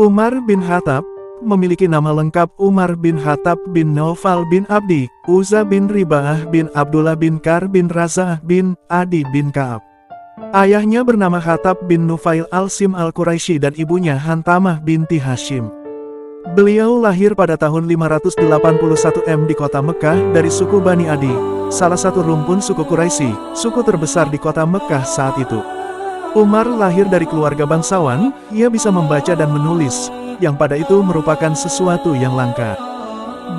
Umar bin Khattab memiliki nama lengkap Umar bin Khattab bin Naufal bin Abdi, Uzza bin Riba'ah bin Abdullah bin Kar bin Raza'ah bin Adi bin Ka'ab. Ayahnya bernama Khattab bin Nufail al-Sim al-Quraisy dan ibunya Hantamah binti Hashim. Beliau lahir pada tahun 581 M di kota Mekah dari suku Bani Adi, salah satu rumpun suku Quraisy, suku terbesar di kota Mekah saat itu. Umar lahir dari keluarga bangsawan, ia bisa membaca dan menulis, yang pada itu merupakan sesuatu yang langka.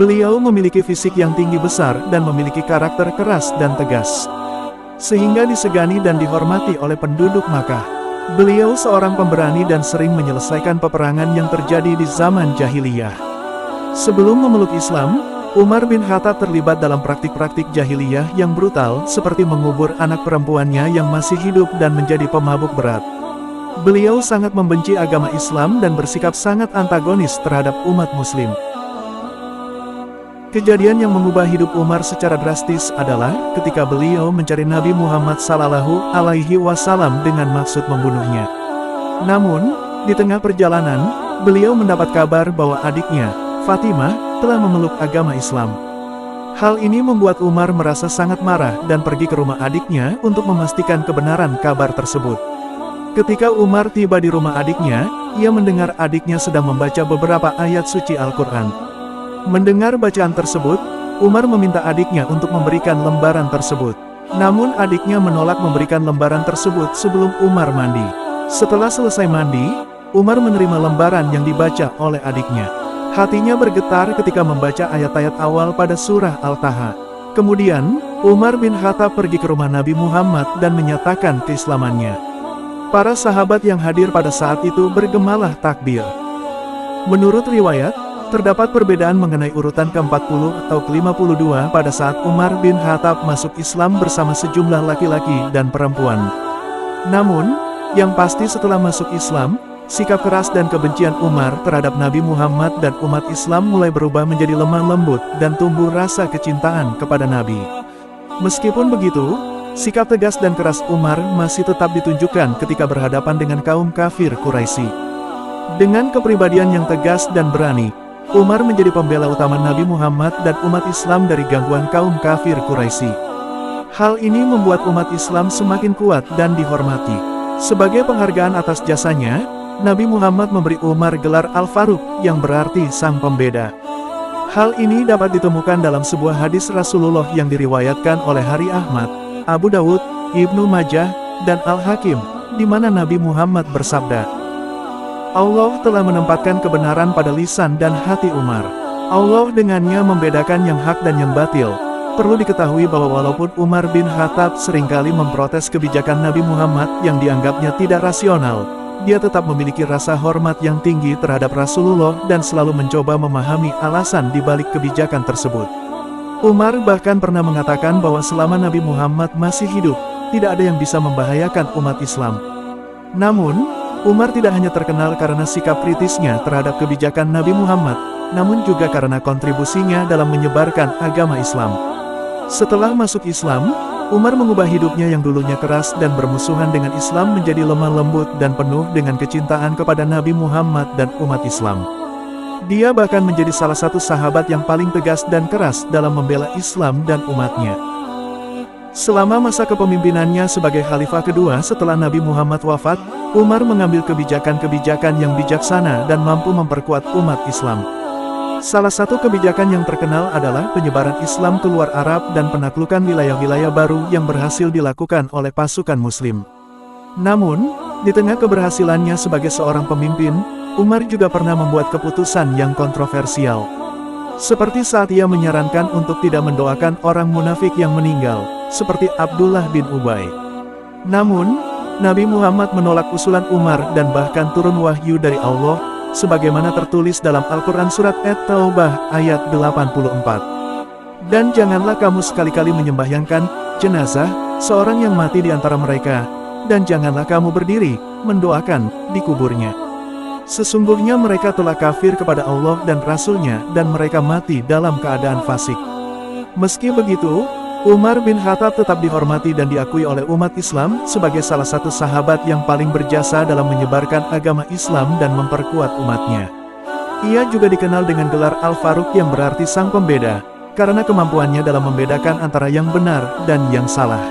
Beliau memiliki fisik yang tinggi besar dan memiliki karakter keras dan tegas, sehingga disegani dan dihormati oleh penduduk Makkah. Beliau seorang pemberani dan sering menyelesaikan peperangan yang terjadi di zaman jahiliyah. Sebelum memeluk Islam, Umar bin Khattab terlibat dalam praktik-praktik jahiliyah yang brutal seperti mengubur anak perempuannya yang masih hidup dan menjadi pemabuk berat. Beliau sangat membenci agama Islam dan bersikap sangat antagonis terhadap umat muslim. Kejadian yang mengubah hidup Umar secara drastis adalah ketika beliau mencari Nabi Muhammad SAW dengan maksud membunuhnya. Namun, di tengah perjalanan, beliau mendapat kabar bahwa adiknya, Fatimah, telah memeluk agama Islam. Hal ini membuat Umar merasa sangat marah dan pergi ke rumah adiknya untuk memastikan kebenaran kabar tersebut. Ketika Umar tiba di rumah adiknya, ia mendengar adiknya sedang membaca beberapa ayat suci Al-Quran. Mendengar bacaan tersebut, Umar meminta adiknya untuk memberikan lembaran tersebut. Namun adiknya menolak memberikan lembaran tersebut sebelum Umar mandi. Setelah selesai mandi, Umar menerima lembaran yang dibaca oleh adiknya. Hatinya bergetar ketika membaca ayat-ayat awal pada surah Al-Taha. Kemudian, Umar bin Khattab pergi ke rumah Nabi Muhammad dan menyatakan keislamannya. Para sahabat yang hadir pada saat itu bergemalah takbir. Menurut riwayat, terdapat perbedaan mengenai urutan ke-40 atau ke-52 pada saat Umar bin Khattab masuk Islam bersama sejumlah laki-laki dan perempuan. Namun, yang pasti setelah masuk Islam, sikap keras dan kebencian Umar terhadap Nabi Muhammad dan umat Islam mulai berubah menjadi lemah lembut dan tumbuh rasa kecintaan kepada Nabi. Meskipun begitu, sikap tegas dan keras Umar masih tetap ditunjukkan ketika berhadapan dengan kaum kafir Quraisy. Dengan kepribadian yang tegas dan berani, Umar menjadi pembela utama Nabi Muhammad dan umat Islam dari gangguan kaum kafir Quraisy. Hal ini membuat umat Islam semakin kuat dan dihormati. Sebagai penghargaan atas jasanya, Nabi Muhammad memberi Umar gelar Al-Faruq yang berarti sang pembeda. Hal ini dapat ditemukan dalam sebuah hadis Rasulullah yang diriwayatkan oleh Hari Ahmad, Abu Dawud, Ibnu Majah, dan Al-Hakim, di mana Nabi Muhammad bersabda, Allah telah menempatkan kebenaran pada lisan dan hati Umar. Allah dengannya membedakan yang hak dan yang batil. Perlu diketahui bahwa walaupun Umar bin Khattab seringkali memprotes kebijakan Nabi Muhammad yang dianggapnya tidak rasional, dia tetap memiliki rasa hormat yang tinggi terhadap Rasulullah dan selalu mencoba memahami alasan di balik kebijakan tersebut. Umar bahkan pernah mengatakan bahwa selama Nabi Muhammad masih hidup, tidak ada yang bisa membahayakan umat Islam. Namun, Umar tidak hanya terkenal karena sikap kritisnya terhadap kebijakan Nabi Muhammad, namun juga karena kontribusinya dalam menyebarkan agama Islam. Setelah masuk Islam, Umar mengubah hidupnya yang dulunya keras dan bermusuhan dengan Islam menjadi lemah lembut dan penuh dengan kecintaan kepada Nabi Muhammad dan umat Islam. Dia bahkan menjadi salah satu sahabat yang paling tegas dan keras dalam membela Islam dan umatnya. Selama masa kepemimpinannya sebagai khalifah kedua setelah Nabi Muhammad wafat, Umar mengambil kebijakan-kebijakan yang bijaksana dan mampu memperkuat umat Islam. Salah satu kebijakan yang terkenal adalah penyebaran Islam keluar Arab dan penaklukan wilayah-wilayah baru yang berhasil dilakukan oleh pasukan Muslim. Namun, di tengah keberhasilannya sebagai seorang pemimpin, Umar juga pernah membuat keputusan yang kontroversial. Seperti saat ia menyarankan untuk tidak mendoakan orang munafik yang meninggal, seperti Abdullah bin Ubay. Namun, Nabi Muhammad menolak usulan Umar dan bahkan turun wahyu dari Allah, sebagaimana tertulis dalam Al-Quran Surat At-Taubah ayat 84. Dan janganlah kamu sekali-kali menyembahyangkan jenazah seorang yang mati di antara mereka, dan janganlah kamu berdiri mendoakan di kuburnya. Sesungguhnya mereka telah kafir kepada Allah dan Rasul-Nya dan mereka mati dalam keadaan fasik. Meski begitu, Umar bin Khattab tetap dihormati dan diakui oleh umat Islam sebagai salah satu sahabat yang paling berjasa dalam menyebarkan agama Islam dan memperkuat umatnya. Ia juga dikenal dengan gelar Al-Faruq yang berarti sang pembeda, karena kemampuannya dalam membedakan antara yang benar dan yang salah.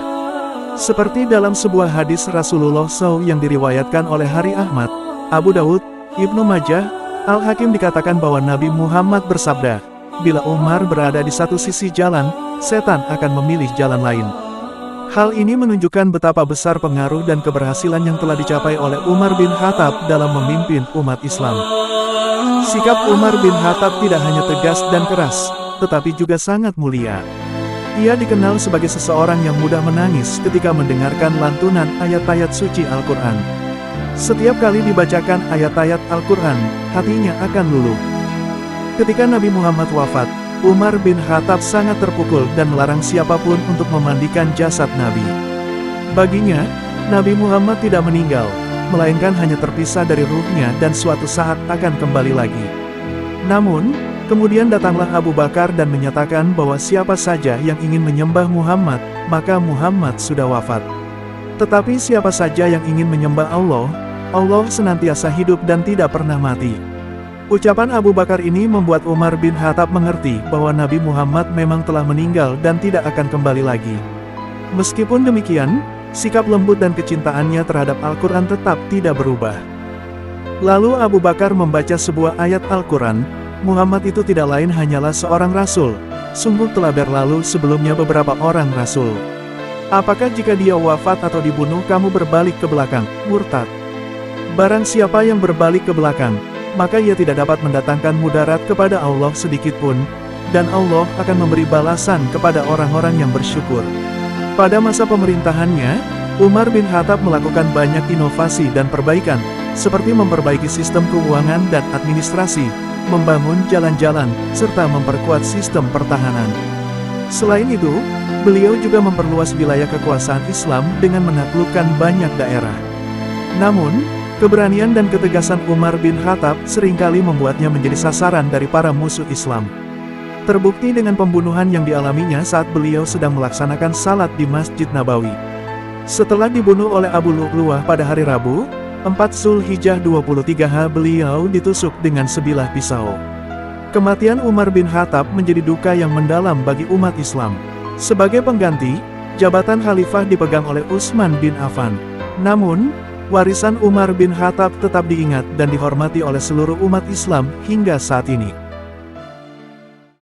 Seperti dalam sebuah hadis Rasulullah SAW yang diriwayatkan oleh Hari Ahmad, Abu Dawud, Ibnu Majah, Al-Hakim dikatakan bahwa Nabi Muhammad bersabda, "Bila Umar berada di satu sisi jalan, setan akan memilih jalan lain." Hal ini menunjukkan betapa besar pengaruh dan keberhasilan yang telah dicapai oleh Umar bin Khattab dalam memimpin umat Islam. Sikap Umar bin Khattab tidak hanya tegas dan keras, tetapi juga sangat mulia. Ia dikenal sebagai seseorang yang mudah menangis ketika mendengarkan lantunan ayat-ayat suci Al-Quran. Setiap kali dibacakan ayat-ayat Al-Quran, hatinya akan luluh. Ketika Nabi Muhammad wafat, Umar bin Khattab sangat terpukul dan melarang siapapun untuk memandikan jasad Nabi. Baginya, Nabi Muhammad tidak meninggal, melainkan hanya terpisah dari ruhnya dan suatu saat akan kembali lagi. Namun, kemudian datanglah Abu Bakar dan menyatakan bahwa siapa saja yang ingin menyembah Muhammad, maka Muhammad sudah wafat. Tetapi siapa saja yang ingin menyembah Allah, Allah senantiasa hidup dan tidak pernah mati. Ucapan Abu Bakar ini membuat Umar bin Khattab mengerti bahwa Nabi Muhammad memang telah meninggal dan tidak akan kembali lagi. Meskipun demikian, sikap lembut dan kecintaannya terhadap Al-Quran tetap tidak berubah. Lalu Abu Bakar membaca sebuah ayat Al-Quran, "Muhammad itu tidak lain hanyalah seorang rasul. Sungguh telah berlalu sebelumnya beberapa orang rasul. Apakah jika dia wafat atau dibunuh kamu berbalik ke belakang, murtad? Barang siapa yang berbalik ke belakang, maka ia tidak dapat mendatangkan mudarat kepada Allah sedikitpun, dan Allah akan memberi balasan kepada orang-orang yang bersyukur." Pada masa pemerintahannya, Umar bin Khattab melakukan banyak inovasi dan perbaikan, seperti memperbaiki sistem keuangan dan administrasi, membangun jalan-jalan, serta memperkuat sistem pertahanan. Selain itu, beliau juga memperluas wilayah kekuasaan Islam dengan menaklukkan banyak daerah. Namun, keberanian dan ketegasan Umar bin Khattab seringkali membuatnya menjadi sasaran dari para musuh Islam. Terbukti dengan pembunuhan yang dialaminya saat beliau sedang melaksanakan salat di Masjid Nabawi. Setelah dibunuh oleh Abu Lu'lu'ah pada hari Rabu, 4 Zulhijjah 23H, beliau ditusuk dengan sebilah pisau. Kematian Umar bin Khattab menjadi duka yang mendalam bagi umat Islam. Sebagai pengganti, jabatan khalifah dipegang oleh Utsman bin Affan. Namun, warisan Umar bin Khattab tetap diingat dan dihormati oleh seluruh umat Islam hingga saat ini.